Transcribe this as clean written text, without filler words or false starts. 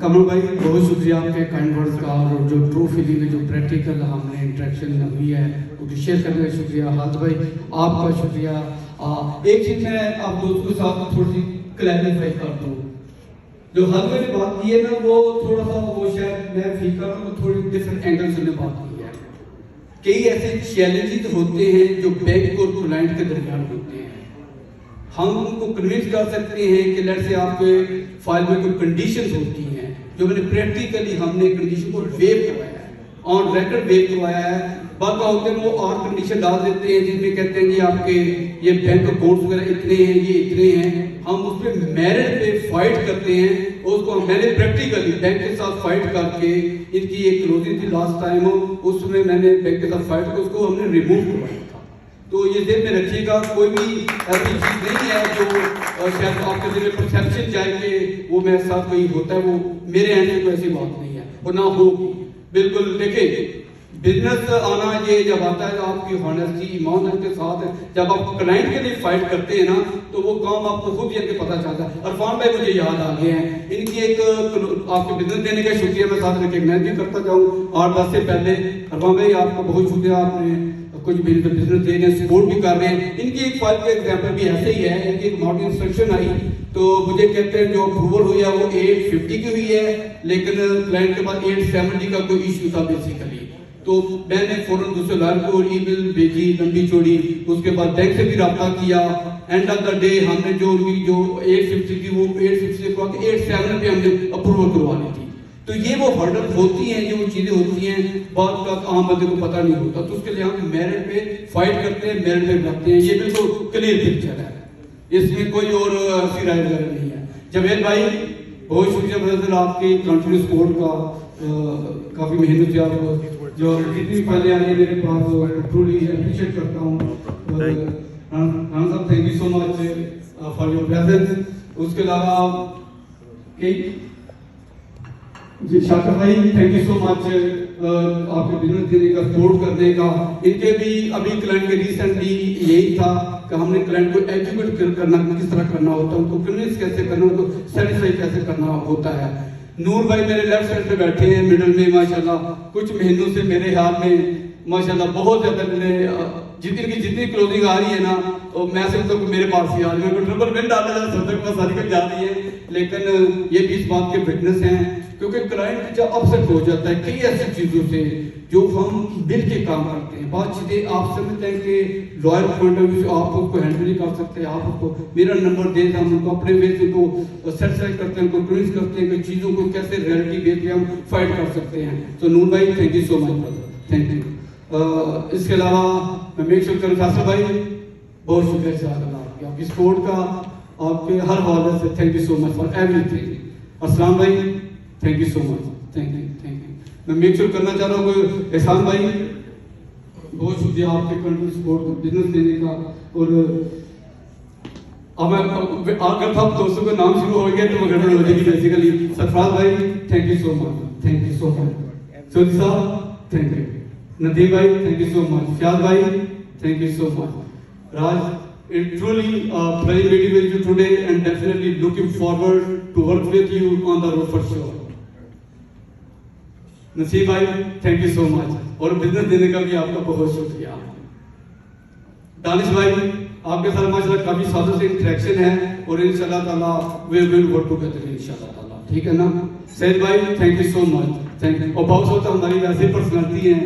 कमल भाई बहुत शुक्रिया आपके काइंड वर्ड्स का, और जो ट्रू फीलिंग है, जो प्रैक्टिकल हमने इंटरेक्शन हुई है वो शेयर करने का शुक्रिया। हाथ भाई आपका शुक्रिया। एक चीज़ मैं आप दोस्तों के साथ थोड़ी सी क्लैरिफाई कर दूँ, जो हाथ भाई ने बात की है ना, वो थोड़ा सा वो शायद मैं फील कर रहा हूँ थोड़ी डिफरेंट एंगल से बात की है। कई ऐसे चैलेंजेस होते हैं जो बैंक और क्लाइंट के दरमियान होते हैं। हम उनको कन्विंस कर सकते हैं कि लेट से आपके फाइल में कोई कंडीशंस होती हैं जो मैंने प्रैक्टिकली हमने कंडीशन को वेव करवाया है, ऑन रिकॉर्ड वेव करवाया है। बात का होते हैं वो और कंडीशन डाल देते हैं जिसमें कहते हैं जी आपके ये बैंक अकाउंट्स वगैरह इतने हैं, ये इतने हैं। हम उस पर मेरिट पे फाइट करते हैं और उसको मैंने प्रैक्टिकली बैंक के साथ फाइट करके, इनकी एक क्लोजिंग थी लास्ट टाइम, उसमें मैंने बैंक के साथ फाइट कर उसको हमने रिमूव करवाया था। तो ये ध्यान में रखिएगा, कोई भी ऐसी चीज़ नहीं है जो शायद आपके दिल में परसेप्शन जाए कि वो मेरे साथ कोई होता है, वो मेरे एंड से कोई ऐसी बात नहीं है और ना होगी। बिल्कुल देखिए, बिजनेस आना ये जब आता है आपकी हॉनेस्टी ईमानदारी के साथ, जब आप क्लाइंट के लिए फाइट करते हैं ना, तो वो काम आपको खुद ही पता चलता है। अरफान भाई मुझे याद आ गए हैं, इनकी एक आपको बिजनेस देने का शुक्रिया मैं साथ रिकग्नाइज भी करता जाऊँ। 8-10 से पहले अरफान भाई आपका बहुत शुक्रिया, आपने कुछ बिजनेस दे रहे हैं, सपोर्ट भी कर रहे हैं। इनकी एक फाइल का एग्जाम्पल भी ऐसे ही है, इनकी एक मॉडल इंस्ट्रक्शन आई तो मुझे कहते हैं जो अप्रूवल हुई है वो 850 की हुई है, लेकिन क्लाइंट के पास 870 का कोई इश्यू था बेसिकली। तो मैंने फौरन दूसरे लॉयर को ईमेल भेजी लंबी चौड़ी, उसके बाद बैंक से भी रब्ता किया। एंड ऑफ द डे हमने जो उनकी जो 850 की वो 850 से 870 पे हमने अप्रूवल करवा ली थी। तो ये वो हर्डल होती हैं, ये वो चीज़ें होती हैं, बात का आम बंदे को पता नहीं होता। तो उसके लिए हम मेरिट पे फाइट करते हैं, मेरिट पे रखते हैं। ये बिल्कुल क्लियर पिक्चर है, इसमें कोई और ऐसी राय नहीं है। जवेद भाई बहुत शुक्रिया ब्रदर आपकी कंटिन्यू सपोर्ट का, काफ़ी मेहनत से आप जो जितनी पहले आई मेरे पास ट्रूली अप्रिशिएट करता हूँ। राम साहब thank you so much for your presence. उसके अलावा कई जी शाकिर भाई थैंक यू सो मच आपके बिजनेस देने का, सपोर्ट करने का। इनके भी अभी क्लाइंट के रिसेंटली यही था कि हमने क्लाइंट को एजुकेट करना किस तरह करना होता है, उनको कन्विंस कैसे करना, उनको सेटिस्फाई कैसे करना होता है। नूर भाई मेरे लेफ्ट साइड पे बैठे हैं मिडल में, माशाल्लाह कुछ महीनों से मेरे हाथ में माशाल्लाह बहुत ज्यादा जितनी क्लोजिंग आ रही है ना, तो मैं समझता हूँ मेरे पास ही आ रही है, मेरे को ट्रिपल विन डालने जा रही है। लेकिन ये भी इस बात के फिटनेस हैं क्योंकि क्लाइंट जब अपसेट हो जाता है कई ऐसी चीज़ों से जो हम मिल के काम करते हैं, बात चीज़ें आप समझते हैं कि लॉयर पॉइंट ऑफ व्यू से आप उसको हैंडल नहीं कर सकते, आप उसको मेरा नंबर दे हम उनको अपने वे से को सेटिस्फाई करते हैं, उनको कन्विंस करते हैं कि चीज़ों को कैसे रियलिटी बेस पे हम फाइट कर सकते हैं। तो नूर भाई thank you so much brother, thank you. इसके अलावा मैं मेक श्योर करूँ फैसल भाई बहुत शुक्रिया आपकी सपोर्ट का, आपके हर हवाले से thank you so much for everything. अस्सलाम भाई thank you so much, thank you. मैं मेक श्योर करना चाह रहा हूँ एहसान भाई बहुत शुक्रिया आपके कंट्री सपोर्ट को बिजनेस देने का। और अब अगर सब दोस्तों का नाम शुरू हो गया तो वो गड़बड़ हो जाएगी बेसिकली। सरफराज भाई thank you so much, thank you so much. Sodhi sahab thank you. Nadeem भाई thank you so much. Fayaz भाई thank you so much. Raj it truly pleasure meeting with you today and definitely looking forward to work with you on the road for sure. नसीब भाई thank you so much और business देने का भी आपका बहुत शुक्रिया। दानिश भाई आपके साथ माशाल्लाह काफी सालों से इंटरेक्शन है और इंशाल्लाह ताला वी विल वर्क टुगेदर इंशाल्लाह ताला, ठीक है ना। सैयद भाई thank you so much, thank you. और बहुत होता हमारी वैसे पर्सनालिटी है